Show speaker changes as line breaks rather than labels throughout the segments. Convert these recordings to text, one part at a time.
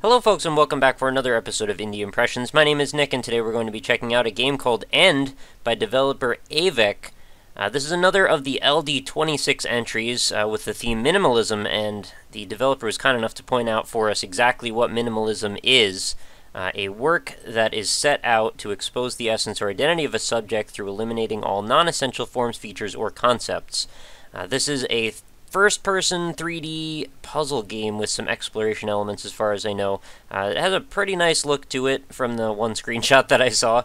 Hello folks and welcome back for another episode of Indie Impressions. My name is Nick and today we're going to be checking out a game called End by developer Avik. This is another of the LD26 entries with the theme minimalism, and the developer was kind enough to point out for us exactly what minimalism is. A work that is set out to expose the essence or identity of a subject through eliminating all non-essential forms, features, or concepts. This is a first-person 3D puzzle game with some exploration elements as far as I know. It has a pretty nice look to it from the one screenshot that I saw,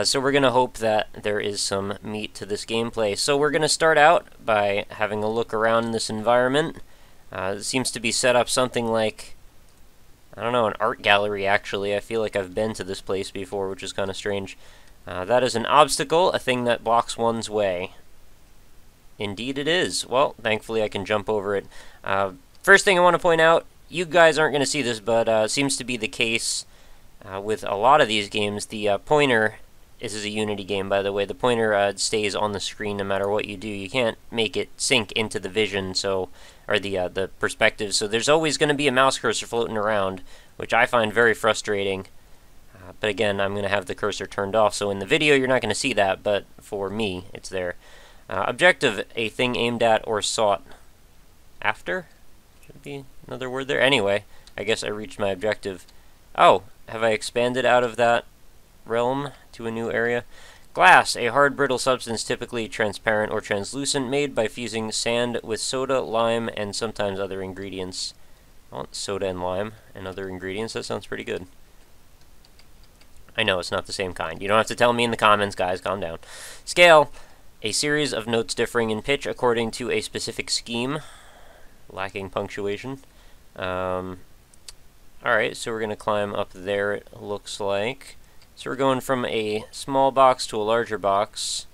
so we're going to hope that there is some meat to this gameplay. So we're going to start out by having a look around this environment. It seems to be set up something like, I don't know, an art gallery actually. I feel like I've been to this place before, which is kind of strange. That is an obstacle, a thing that blocks one's way. Indeed it is. Well, thankfully I can jump over it. First thing I want to point out, you guys aren't going to see this, but seems to be the case with a lot of these games. The pointer, this is a Unity game by the way, the pointer stays on the screen no matter what you do. You can't make it sink into the vision, so, or the perspective, so there's always going to be a mouse cursor floating around, which I find very frustrating. But again, I'm going to have the cursor turned off, so in the video you're not going to see that, but for me, it's there. Objective, a thing aimed at or sought after? Should be another word there. Anyway, I guess I reached my objective. Oh, have I expanded out of that realm to a new area? Glass, a hard brittle substance typically transparent or translucent, made by fusing sand with soda, lime, and sometimes other ingredients. I want soda and lime and other ingredients. That sounds pretty good. I know, it's not the same kind. You don't have to tell me in the comments, guys. Calm down. Scale, a series of notes differing in pitch according to a specific scheme, lacking punctuation. Alright, so we're going to climb up there, it looks like. So we're going from a small box to a larger box.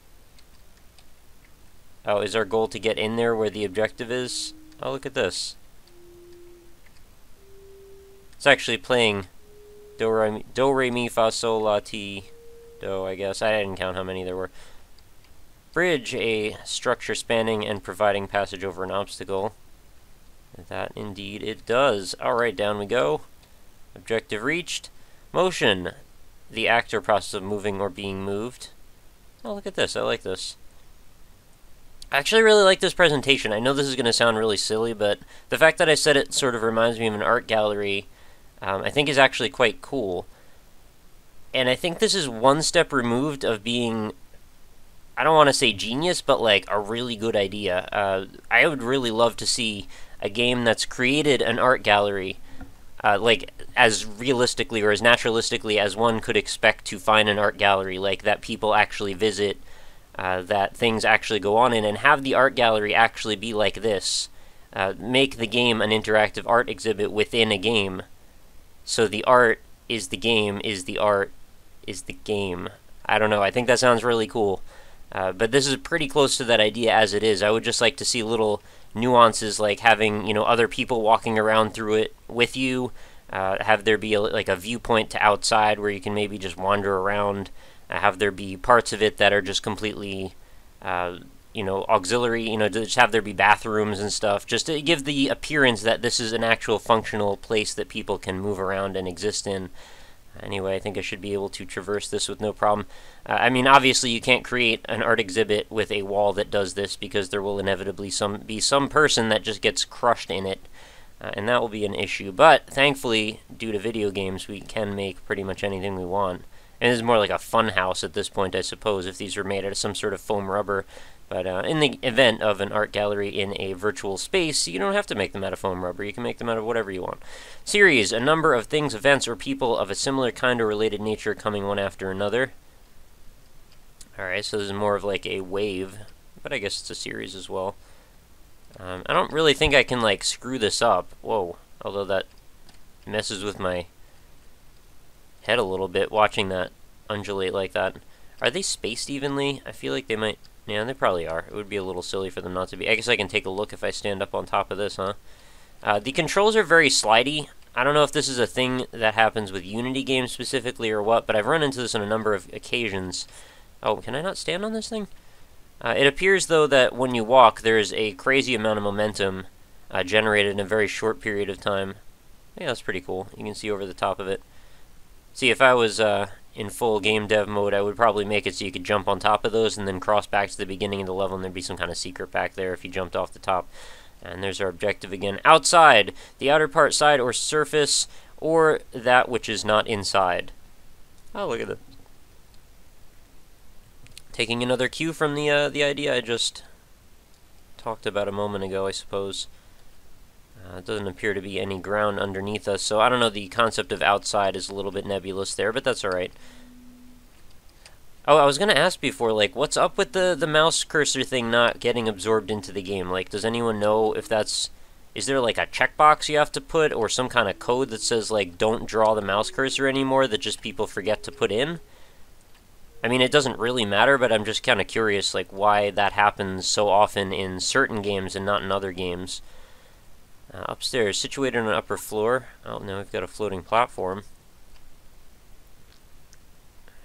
Oh, is our goal to get in there where the objective is? Oh, look at this. It's actually playing do, re, mi, fa, sol, la, ti, do, I guess. I didn't count how many there were. Bridge, a structure spanning and providing passage over an obstacle. That indeed it does. Alright, down we go. Objective reached. Motion, the act or process of moving or being moved. Oh, look at this. I like this. I actually really like this presentation. I know this is going to sound really silly, but the fact that I said it sort of reminds me of an art gallery, I think is actually quite cool. And I think this is one step removed of being, I don't want to say genius, but like a really good idea. I would really love to see a game that's created an art gallery, like as realistically or as naturalistically as one could expect to find an art gallery, like that people actually visit, that things actually go on in, and have the art gallery actually be like this. Make the game an interactive art exhibit within a game. So the art is the game, is the art is the game. I don't know, I think that sounds really cool. But this is pretty close to that idea as it is. I would just like to see little nuances, like having, you know, other people walking around through it with you. Have there be like a viewpoint to outside where you can maybe just wander around. Have there be parts of it that are just completely, you know, auxiliary. You know, just have there be bathrooms and stuff, just to give the appearance that this is an actual functional place that people can move around and exist in. Anyway, I think I should be able to traverse this with no problem. I mean, obviously you can't create an art exhibit with a wall that does this, because there will inevitably be some person that just gets crushed in it, and that will be an issue. But thankfully, due to video games, we can make pretty much anything we want. And this is more like a fun house at this point, I suppose, if these were made out of some sort of foam rubber. But in the event of an art gallery in a virtual space, you don't have to make them out of foam rubber. You can make them out of whatever you want. Series, a number of things, events, or people of a similar kind or related nature coming one after another. Alright, so this is more of like a wave, but I guess it's a series as well. I don't really think I can like screw this up. Whoa, although that messes with my head a little bit, watching that undulate like that. Are they spaced evenly? I feel like they might. Yeah, they probably are. It would be a little silly for them not to be. I guess I can take a look if I stand up on top of this, huh? The controls are very slidey. I don't know if this is a thing that happens with Unity games specifically or what, but I've run into this on a number of occasions. Oh, can I not stand on this thing? It appears, though, that when you walk, there's a crazy amount of momentum generated in a very short period of time. Yeah, that's pretty cool. You can see over the top of it. See, if I was in full game dev mode, I would probably make it so you could jump on top of those and then cross back to the beginning of the level, and there'd be some kind of secret back there if you jumped off the top. And there's our objective again. Outside! The outer part, side, or surface, or that which is not inside. Oh, look at that. Taking another cue from the idea I just talked about a moment ago, I suppose. It doesn't appear to be any ground underneath us, so I don't know, the concept of outside is a little bit nebulous there, but that's alright. Oh, I was going to ask before, like, what's up with the mouse cursor thing not getting absorbed into the game? Like, does anyone know if that's... Is there, like, a checkbox you have to put, or some kind of code that says, like, don't draw the mouse cursor anymore that just people forget to put in? I mean, it doesn't really matter, but I'm just kind of curious, like, why that happens so often in certain games and not in other games. Upstairs, situated on an upper floor. Oh, now we've got a floating platform.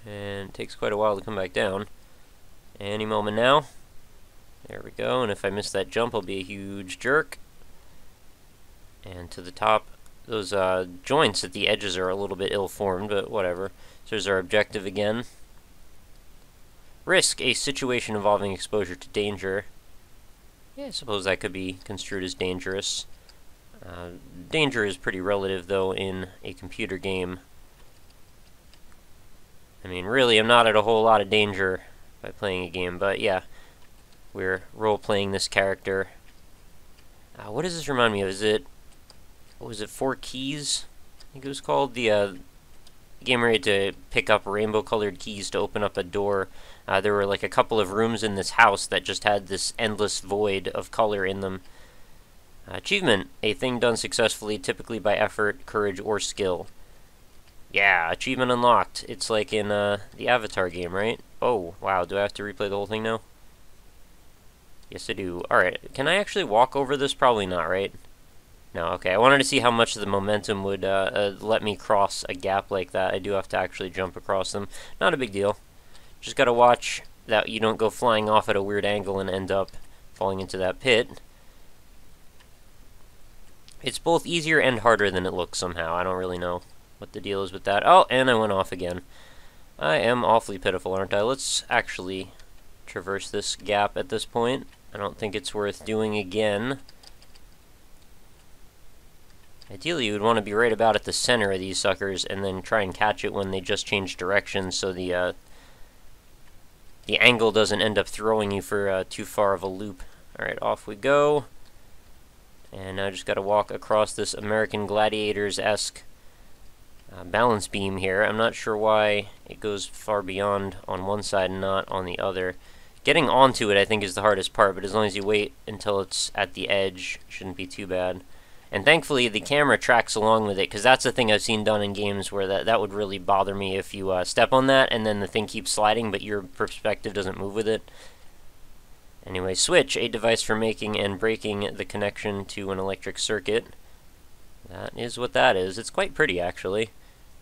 And it takes quite a while to come back down. Any moment now. There we go, and if I miss that jump, I'll be a huge jerk. And to the top, those joints at the edges are a little bit ill-formed, but whatever. So there's our objective again. Risk, a situation involving exposure to danger. Yeah, I suppose that could be construed as dangerous. Danger is pretty relative, though, in a computer game. I mean, really, I'm not at a whole lot of danger by playing a game, but yeah, we're role-playing this character. What does this remind me of? Was it 4 Keys? I think it was called. The game where you had to pick up rainbow-colored keys to open up a door. There were like a couple of rooms in this house that just had this endless void of color in them. Achievement, a thing done successfully, typically by effort, courage, or skill. Yeah, achievement unlocked. It's like in the Avatar game, right? Oh, wow, do I have to replay the whole thing now? Yes, I do. Alright, can I actually walk over this? Probably not, right? No, okay. I wanted to see how much of the momentum would let me cross a gap like that. I do have to actually jump across them. Not a big deal. Just gotta watch that you don't go flying off at a weird angle and end up falling into that pit. It's both easier and harder than it looks somehow. I don't really know what the deal is with that. Oh, and I went off again. I am awfully pitiful, aren't I? Let's actually traverse this gap at this point. I don't think it's worth doing again. Ideally, you would want to be right about at the center of these suckers and then try and catch it when they just change direction so the angle doesn't end up throwing you for too far of a loop. Alright, off we go. And now I just got to walk across this American Gladiators-esque balance beam here. I'm not sure why it goes far beyond on one side and not on the other. Getting onto it, I think, is the hardest part, but as long as you wait until it's at the edge, it shouldn't be too bad. And thankfully, the camera tracks along with it, because that's the thing I've seen done in games where that would really bother me if you step on that and then the thing keeps sliding, but your perspective doesn't move with it. Anyway, switch, a device for making and breaking the connection to an electric circuit. That is what that is. It's quite pretty, actually.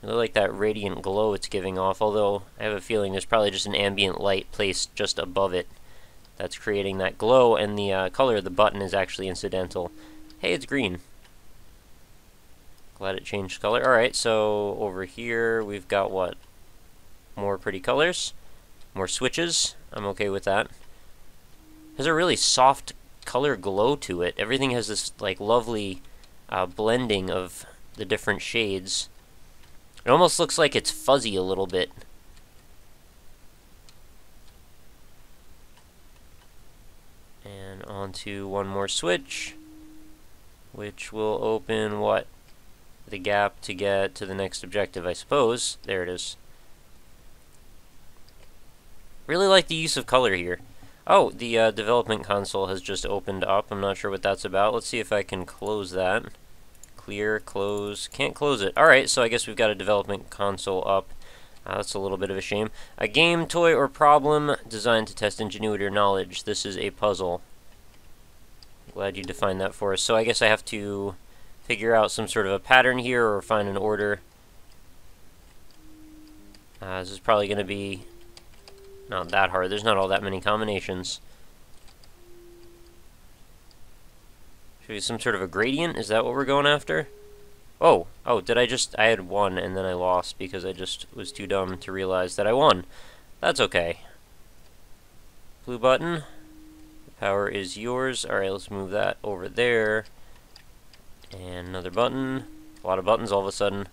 I really like that radiant glow it's giving off, although I have a feeling there's probably just an ambient light placed just above it that's creating that glow, and the color of the button is actually incidental. Hey, it's green. Glad it changed color. Alright, so over here we've got what? More pretty colors. More switches. I'm okay with that. Has a really soft color glow to it. Everything has this like lovely blending of the different shades. It almost looks like it's fuzzy a little bit. And onto one more switch, which will open what? The gap to get to the next objective, I suppose. There it is. Really like the use of color here. Oh, the development console has just opened up. I'm not sure what that's about. Let's see if I can close that. Clear, close. Can't close it. Alright, so I guess we've got a development console up. That's a little bit of a shame. A game, toy, or problem designed to test ingenuity or knowledge. This is a puzzle. Glad you defined that for us. So I guess I have to figure out some sort of a pattern here or find an order. This is probably going to be not that hard. There's not all that many combinations. Should be some sort of a gradient? Is that what we're going after? Oh, did I had one and then I lost because I just was too dumb to realize that I won. That's okay. Blue button. The power is yours. Alright, let's move that over there. And another button. A lot of buttons all of a sudden.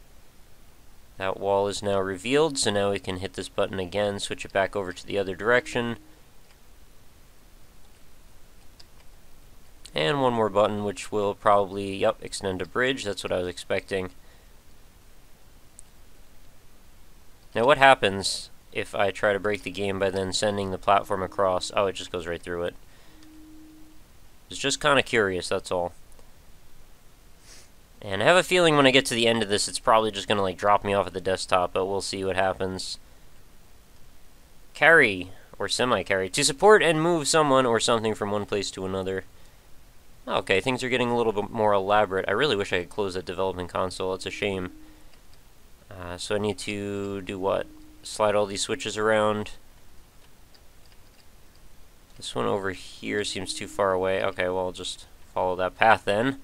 That wall is now revealed, so now we can hit this button again, switch it back over to the other direction. And one more button, which will probably, yep, extend a bridge. That's what I was expecting. Now what happens if I try to break the game by then sending the platform across? Oh, it just goes right through it. It's just kind of curious, that's all. And I have a feeling when I get to the end of this, it's probably just going to like drop me off at the desktop, but we'll see what happens. Carry, or semi-carry, to support and move someone or something from one place to another. Okay, things are getting a little bit more elaborate. I really wish I could close that development console. It's a shame. So I need to do what? Slide all these switches around. This one over here seems too far away. Okay, well, I'll just follow that path then.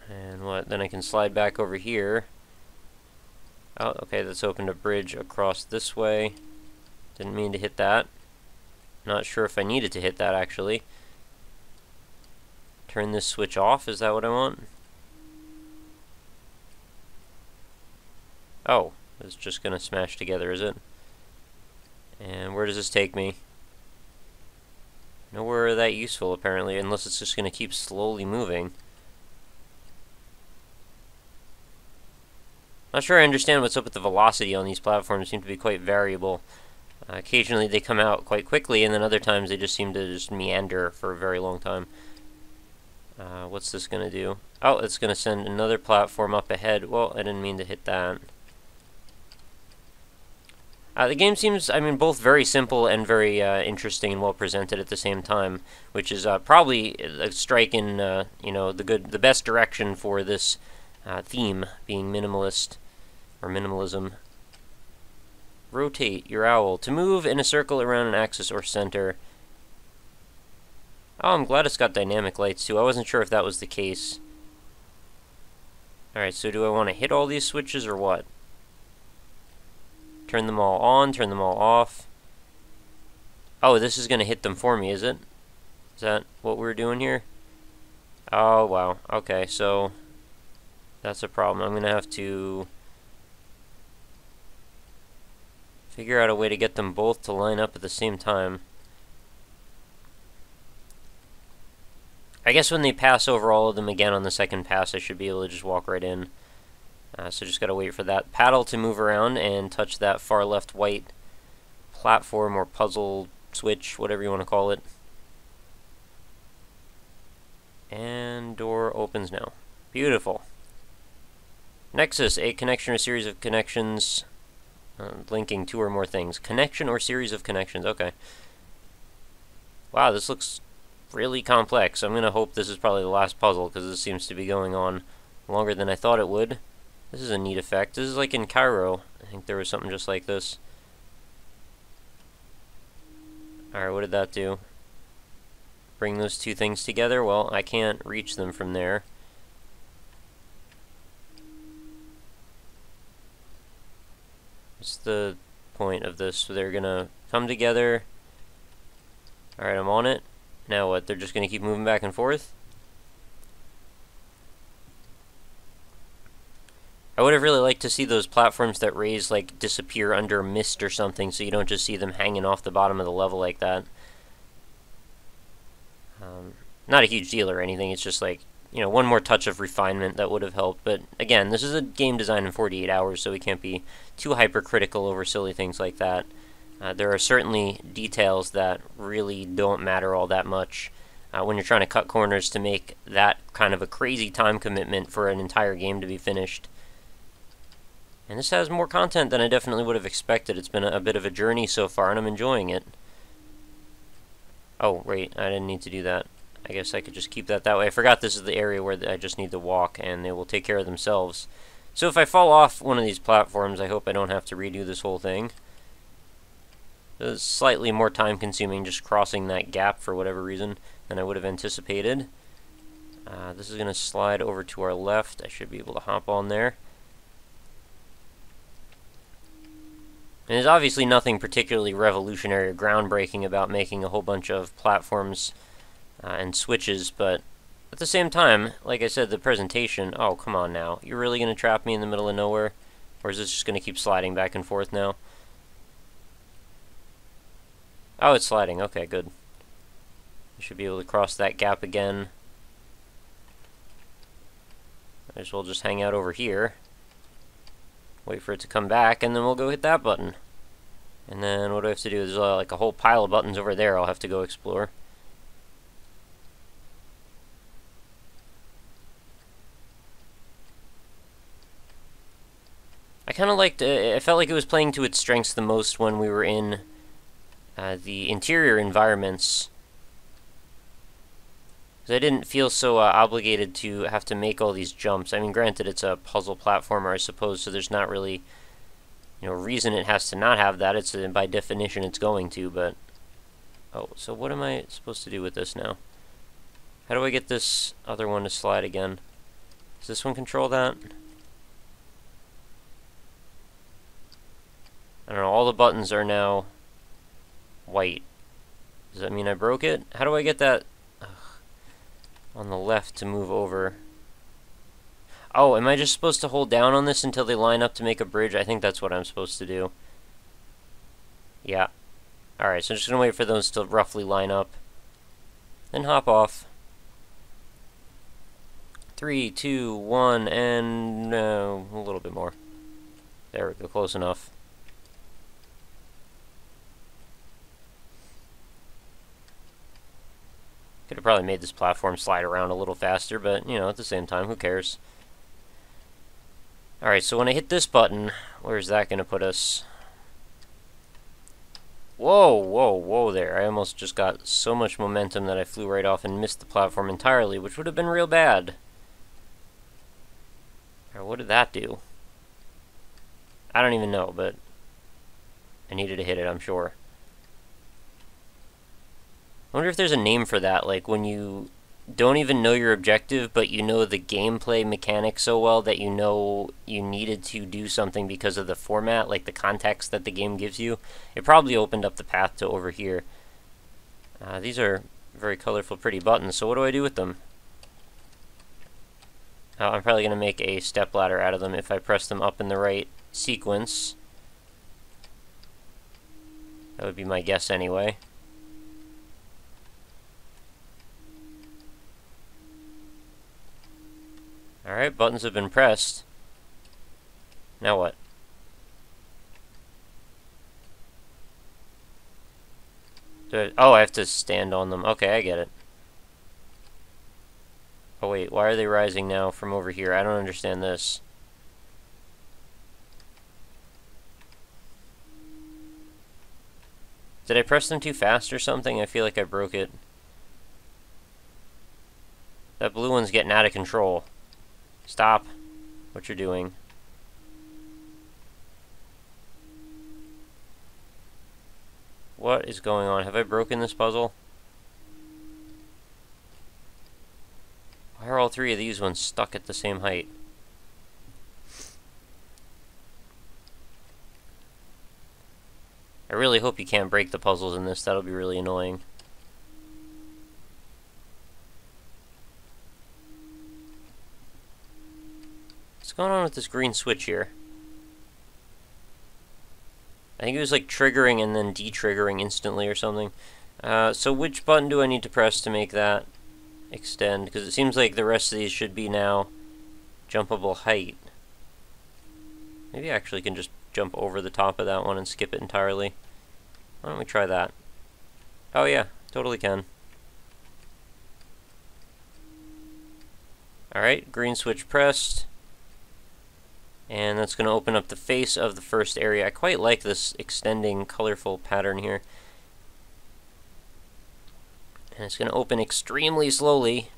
And what? Then I can slide back over here. Oh, okay, that's opened a bridge across this way. Didn't mean to hit that. Not sure if I needed to hit that, actually. Turn this switch off, is that what I want? Oh, it's just gonna smash together, is it? And where does this take me? Nowhere that useful, apparently, unless it's just gonna keep slowly moving. Not sure I understand what's up with the velocity on these platforms. Seem to be quite variable. Occasionally they come out quite quickly, and then other times they just seem to just meander for a very long time. What's this going to do? Oh, it's going to send another platform up ahead. Well, I didn't mean to hit that. The game seems, I mean, both very simple and very interesting and well presented at the same time, which is probably a strike in, you know, the best direction for this theme, being minimalist or minimalism. Rotate your owl to move in a circle around an axis or center. Oh, I'm glad it's got dynamic lights too. I wasn't sure if that was the case. Alright, so do I want to hit all these switches or what? Turn them all on, turn them all off. Oh, this is going to hit them for me, is it? Is that what we're doing here? Oh, wow. Okay, so that's a problem. I'm going to have to figure out a way to get them both to line up at the same time. I guess when they pass over all of them again on the second pass, I should be able to just walk right in. So just gotta wait for that paddle to move around and touch that far left white platform or puzzle switch, whatever you want to call it. And door opens now. Beautiful. Nexus, a connection or series of connections linking two or more things. Connection or series of connections, okay. Wow, this looks really complex. I'm gonna hope this is probably the last puzzle, because this seems to be going on longer than I thought it would. This is a neat effect. This is like in Cairo. I think there was something just like this. Alright, what did that do? Bring those two things together? Well, I can't reach them from there. What's the point of this? So they're gonna come together. Alright, I'm on it. Now what? They're just gonna keep moving back and forth? I would have really liked to see those platforms that raise, like, disappear under mist or something, so you don't just see them hanging off the bottom of the level like that. Not a huge deal or anything, it's just like, you know, one more touch of refinement that would have helped. But again, this is a game designed in 48 hours, so we can't be too hypercritical over silly things like that. There are certainly details that really don't matter all that much when you're trying to cut corners to make that kind of a crazy time commitment for an entire game to be finished. And this has more content than I definitely would have expected. It's been a bit of a journey so far, and I'm enjoying it. Oh, wait, I didn't need to do that. I guess I could just keep that way. I forgot this is the area where I just need to walk, and they will take care of themselves. So if I fall off one of these platforms, I hope I don't have to redo this whole thing. It's slightly more time-consuming just crossing that gap for whatever reason. than I would have anticipated. This is going to slide over to our left. I should be able to hop on there. And there's obviously nothing particularly revolutionary or groundbreaking about making a whole bunch of platforms and switches, but at the same time, like I said, the presentation... Oh, come on now. You're really going to trap me in the middle of nowhere? Or is this just going to keep sliding back and forth now? Oh, it's sliding. Okay, good. I should be able to cross that gap again. Might as well just hang out over here. Wait for it to come back, and then we'll go hit that button. And then what do I have to do? There's like a whole pile of buttons over there I'll have to go explore. I kind of liked... I felt like it was playing to its strengths the most when we were in the interior environments. I didn't feel so obligated to have to make all these jumps. I mean, granted, it's a puzzle platformer, I suppose, so there's not really, reason it has to not have that. It's by definition it's going to, but... Oh, so what am I supposed to do with this now? How do I get this other one to slide again? Does this one control that? I don't know, all the buttons are now white. Does that mean I broke it? How do I get that on the left to move over? Oh, am I just supposed to hold down on this until they line up to make a bridge? I think that's what I'm supposed to do. Yeah. Alright, so I'm just going to wait for those to roughly line up. Then hop off. 3, 2, 1, and a little bit more. There we go, close enough. Could have probably made this platform slide around a little faster, but, at the same time, who cares? Alright, so when I hit this button, where's that going to put us? Whoa, whoa, whoa there. I almost just got so much momentum that I flew right off and missed the platform entirely, which would have been real bad. Alright, what did that do? I don't even know, but I needed to hit it, I'm sure. I wonder if there's a name for that, like when you don't even know your objective, but you know the gameplay mechanics so well that you know you needed to do something because of the format, like the context that the game gives you. It probably opened up the path to over here. These are very colorful, pretty buttons, so what do I do with them? I'm probably going to make a stepladder out of them if I press them up in the right sequence. That would be my guess anyway. Alright, buttons have been pressed. Now what? Oh, I have to stand on them. Okay, I get it. Oh wait, why are they rising now from over here? I don't understand this. Did I press them too fast or something? I feel like I broke it. That blue one's getting out of control. Stop what you're doing. What is going on? Have I broken this puzzle? Why are all three of these ones stuck at the same height? I really hope you can't break the puzzles in this. That'll be really annoying. What's going on with this green switch here? I think it was like triggering and then de-triggering instantly or something. So which button do I need to press to make that extend? Because it seems like the rest of these should be now jumpable height. Maybe I actually can just jump over the top of that one and skip it entirely. Why don't we try that? Oh yeah, totally can. Alright, green switch pressed. And that's going to open up the face of the first area. I quite like this extending, colorful pattern here. And it's going to open extremely slowly.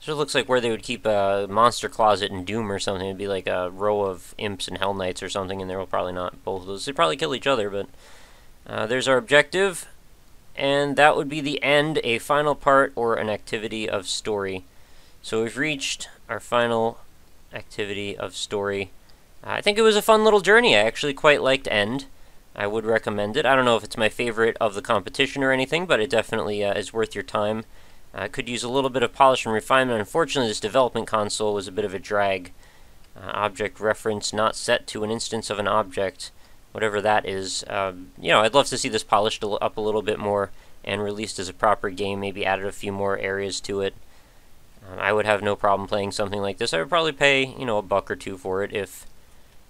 This looks like where they would keep a monster closet in Doom or something. It'd be like a row of imps and hell knights or something in there. Well, probably not both of those. They'd probably kill each other, but there's our objective. and that would be the end, a final part or an activity of story. So we've reached our final activity of story. I think it was a fun little journey. I actually quite liked End. I would recommend it. I don't know if it's my favorite of the competition or anything, but it definitely is worth your time. I could use a little bit of polish and refinement. Unfortunately, this development console was a bit of a drag. Object reference not set to an instance of an object, whatever that is. I'd love to see this polished up a little bit more and released as a proper game, maybe added a few more areas to it. I would have no problem playing something like this. I would probably pay, $1 or $2 for it if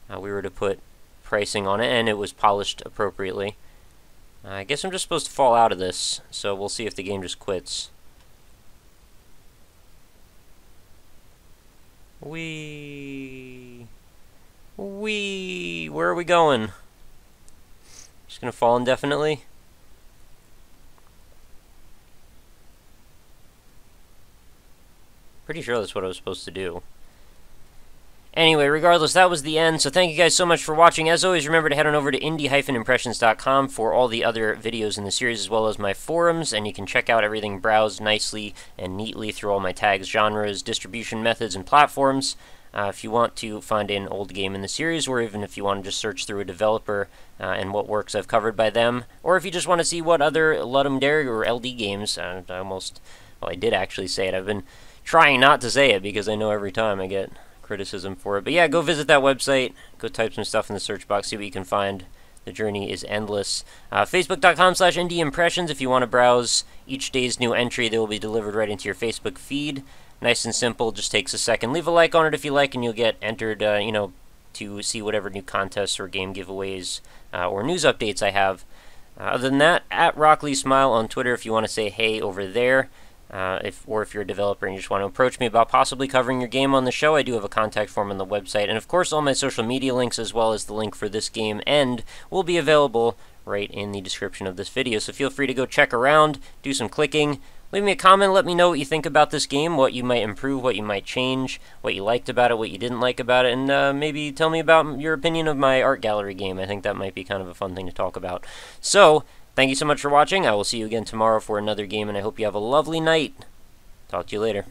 we were to put pricing on it and it was polished appropriately. I guess I'm just supposed to fall out of this, so we'll see if the game just quits. Where are we going? Just gonna fall indefinitely? Pretty sure that's what I was supposed to do. Anyway, regardless, that was the end, so thank you guys so much for watching. As always, remember to head on over to indie-impressions.com for all the other videos in the series, as well as my forums, and you can check out everything browsed nicely and neatly through all my tags, genres, distribution methods, and platforms. If you want to find an old game in the series, or even if you want to just search through a developer and what works I've covered by them, or if you just want to see what other Ludum Dare or LD games, I did actually say it. I've been trying not to say it because I know every time I get criticism for it. But yeah, go visit that website, go type some stuff in the search box, see what you can find. The journey is endless. Facebook.com/indieimpressions if you want to browse each day's new entry. They will be delivered right into your Facebook feed. Nice and simple, just takes a second. Leave a like on it if you like, and you'll get entered, to see whatever new contests or game giveaways or news updates I have. Other than that, at RockLeeSmile on Twitter if you want to say hey over there. If you're a developer and you just want to approach me about possibly covering your game on the show, I do have a contact form on the website. And of course, all my social media links, as well as the link for this game End, will be available right in the description of this video. So feel free to go check around, do some clicking, leave me a comment, let me know what you think about this game, what you might improve, what you might change, what you liked about it, what you didn't like about it, and maybe tell me about your opinion of my art gallery game. I think that might be kind of a fun thing to talk about. So, thank you so much for watching. I will see you again tomorrow for another game, and I hope you have a lovely night. Talk to you later.